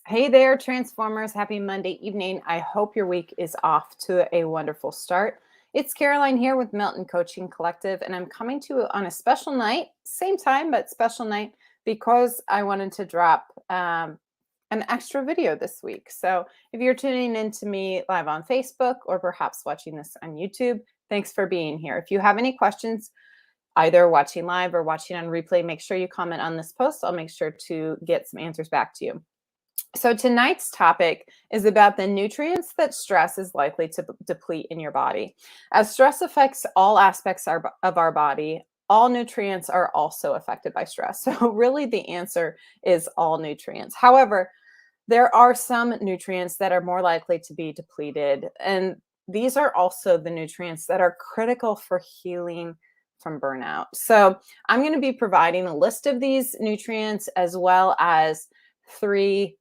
Hey there, Transformers. Happy Monday evening. I hope your week is off to a wonderful start. It's Caroline here with Milton Coaching Collective, and I'm coming to you on a special night, same time, but special night, because I wanted to drop an extra video this week. So if you're tuning in to me live on Facebook or perhaps watching this on YouTube, thanks for being here. If you have any questions, either watching live or watching on replay, make sure you comment on this post. I'll make sure to get some answers back to you. So tonight's topic is about the nutrients that stress is likely to deplete in your body. As stress affects all aspects of our body, all nutrients are also affected by stress. So really the answer is all nutrients. However, there are some nutrients that are more likely to be depleted, and these are also the nutrients that are critical for healing from burnout. So I'm going to be providing a list of these nutrients as well as 3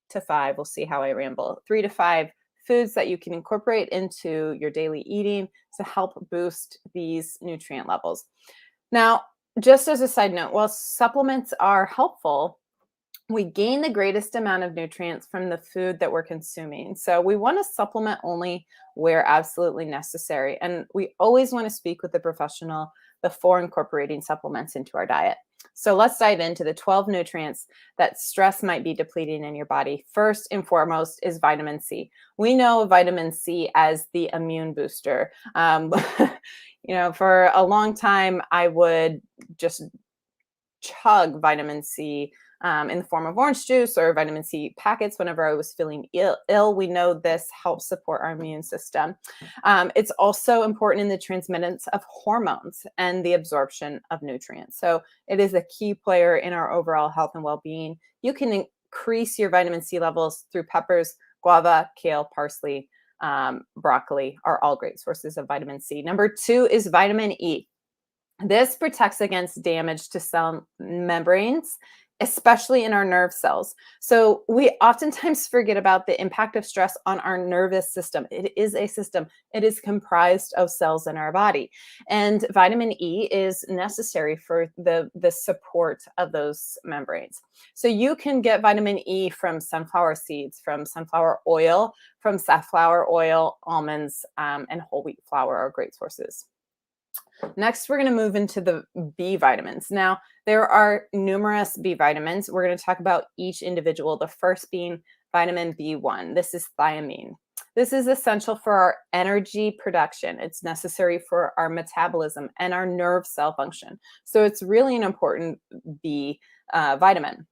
to 5, we'll see how I ramble, 3 to 5 foods that you can incorporate into your daily eating to help boost these nutrient levels. Now, just as a side note, while supplements are helpful, we gain the greatest amount of nutrients from the food that we're consuming. So we want to supplement only where absolutely necessary. And we always want to speak with a professional before incorporating supplements into our diet. So let's dive into the 12 nutrients that stress might be depleting in your body. First and foremost is vitamin C. We know vitamin C as the immune booster. For a long time, I would just chug vitamin C in the form of orange juice or vitamin C packets whenever I was feeling ill. We know this helps support our immune system. It's also important in the transmittance of hormones and the absorption of nutrients. So it is a key player in our overall health and well-being. You can increase your vitamin C levels through peppers, guava, kale, parsley, broccoli are all great sources of vitamin C. Number 2 is vitamin E. This protects against damage to cell membranes, especially in our nerve cells. So we oftentimes forget about the impact of stress on our nervous system. It is a system. It is comprised of cells in our body. And vitamin E is necessary for the support of those membranes. So you can get vitamin E from sunflower seeds, from sunflower oil, from safflower oil, almonds, and whole wheat flour are great sources. Next, we're going to move into the B vitamins. Now, there are numerous B vitamins. We're going to talk about each individual, the first being vitamin B1. This is thiamine. This is essential for our energy production. It's necessary for our metabolism and our nerve cell function. So it's really an important B vitamin.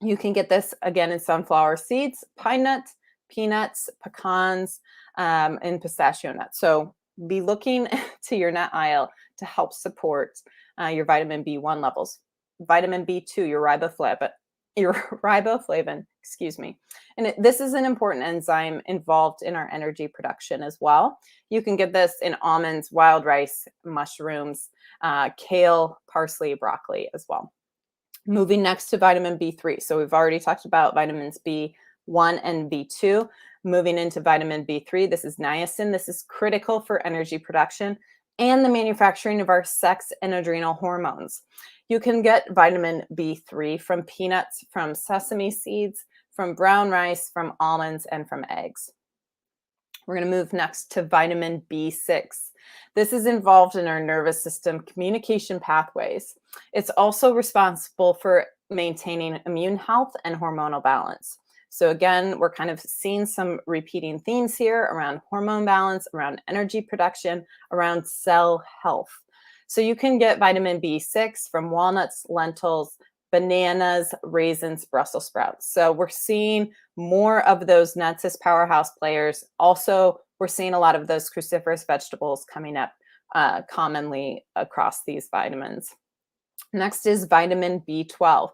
You can get this again in sunflower seeds, pine nuts, peanuts, pecans, and pistachio nuts. So be looking to your nut aisle to help support your vitamin B1 levels. Vitamin B2, your riboflavin, excuse me. And this is an important enzyme involved in our energy production as well. You can get this in almonds, wild rice, mushrooms, kale, parsley, broccoli as well. Moving next to vitamin B3. So we've already talked about vitamins B1 and B2. Moving into vitamin B3, this is niacin. This is critical for energy production and the manufacturing of our sex and adrenal hormones. You can get vitamin B3 from peanuts, from sesame seeds, from brown rice, from almonds, and from eggs. We're going to move next to vitamin B6. This is involved in our nervous system communication pathways. It's also responsible for maintaining immune health and hormonal balance. So again, we're kind of seeing some repeating themes here around hormone balance, around energy production, around cell health. So you can get vitamin B6 from walnuts, lentils, bananas, raisins, Brussels sprouts. So we're seeing more of those nuts as powerhouse players. Also, we're seeing a lot of those cruciferous vegetables coming up commonly across these vitamins. Next is vitamin B12.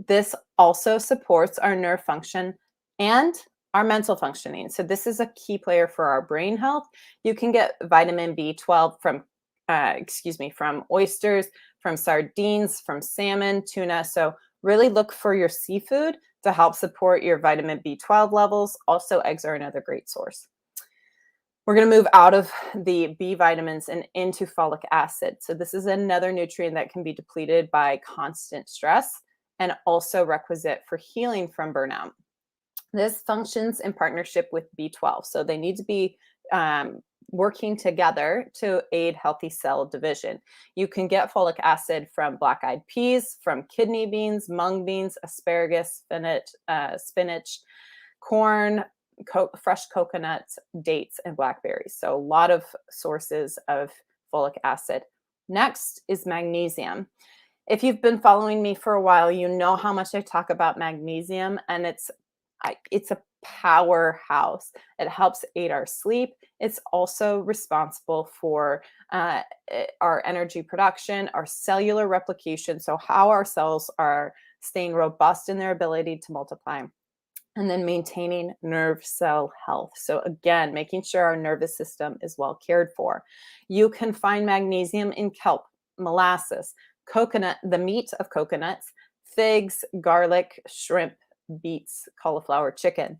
This also supports our nerve function and our mental functioning. So this is a key player for our brain health. You can get vitamin B12 from oysters, from sardines, from salmon, tuna. So really look for your seafood to help support your vitamin B12 levels. Also, eggs are another great source. We're going to move out of the B vitamins and into folic acid. So this is another nutrient that can be depleted by constant stress and also requisite for healing from burnout. This functions in partnership with B12. So they need to be working together to aid healthy cell division. You can get folic acid from black-eyed peas, from kidney beans, mung beans, asparagus, spinach, corn, fresh coconuts, dates, and blackberries. So a lot of sources of folic acid. Next is magnesium. If you've been following me for a while, you know how much I talk about magnesium, and it's a powerhouse. It helps aid our sleep. It's also responsible for our energy production, our cellular replication, so how our cells are staying robust in their ability to multiply, and then maintaining nerve cell health. So again, making sure our nervous system is well cared for. You can find magnesium in kelp, molasses, coconut, the meat of coconuts, figs, garlic, shrimp, beets, cauliflower, chicken.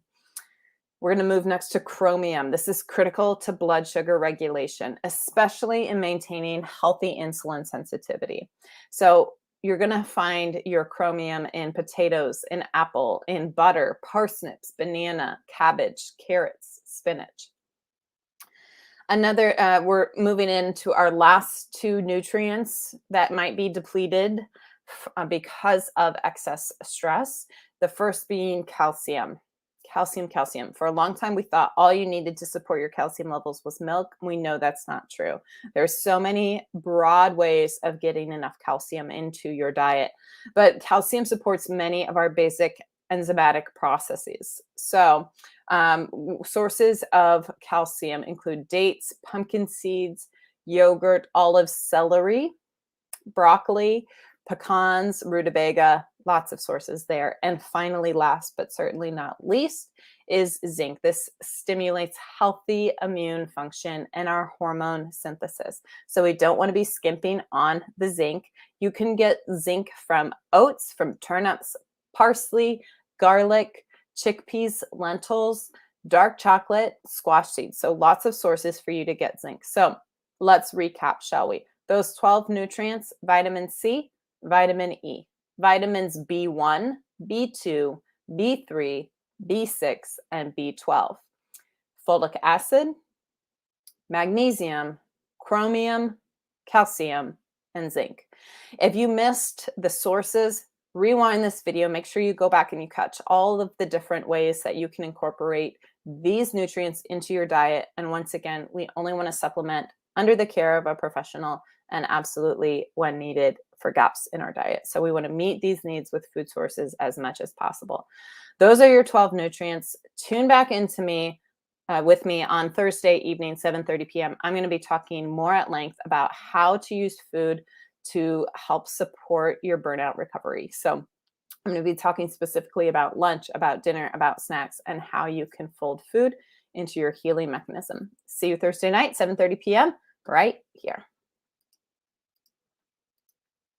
We're going to move next to chromium. This is critical to blood sugar regulation, especially in maintaining healthy insulin sensitivity. So you're going to find your chromium in potatoes, in apple, in butter, parsnips, banana, cabbage, carrots, spinach. We're moving into our last two nutrients that might be depleted because of excess stress. The first being calcium. Calcium. For a long time, we thought all you needed to support your calcium levels was milk. We know that's not true. There's so many broad ways of getting enough calcium into your diet, but calcium supports many of our basic enzymatic processes. So sources of calcium include dates, pumpkin seeds, yogurt, olives, celery, broccoli, pecans, rutabaga, lots of sources there. And finally, last but certainly not least, is zinc. This stimulates healthy immune function and our hormone synthesis. So we don't want to be skimping on the zinc. You can get zinc from oats, from turnips, parsley, garlic, chickpeas, lentils, dark chocolate, squash seeds. So lots of sources for you to get zinc. So let's recap, shall we? Those 12 nutrients: vitamin C, vitamin E, vitamins B1, B2, B3, B6, and B12, folic acid, magnesium, chromium, calcium, and zinc. If you missed the sources, rewind this video. Make sure you go back and you catch all of the different ways that you can incorporate these nutrients into your diet. And once again, we only want to supplement under the care of a professional and absolutely when needed for gaps in our diet. So we want to meet these needs with food sources as much as possible. Those are your 12 nutrients. Tune back into me with me on Thursday evening, 7:30 p.m. I'm going to be talking more at length about how to use food to help support your burnout recovery. So I'm going to be talking specifically about lunch, about dinner, about snacks, and how you can fold food into your healing mechanism. See you Thursday night, 7:30 p.m. right here.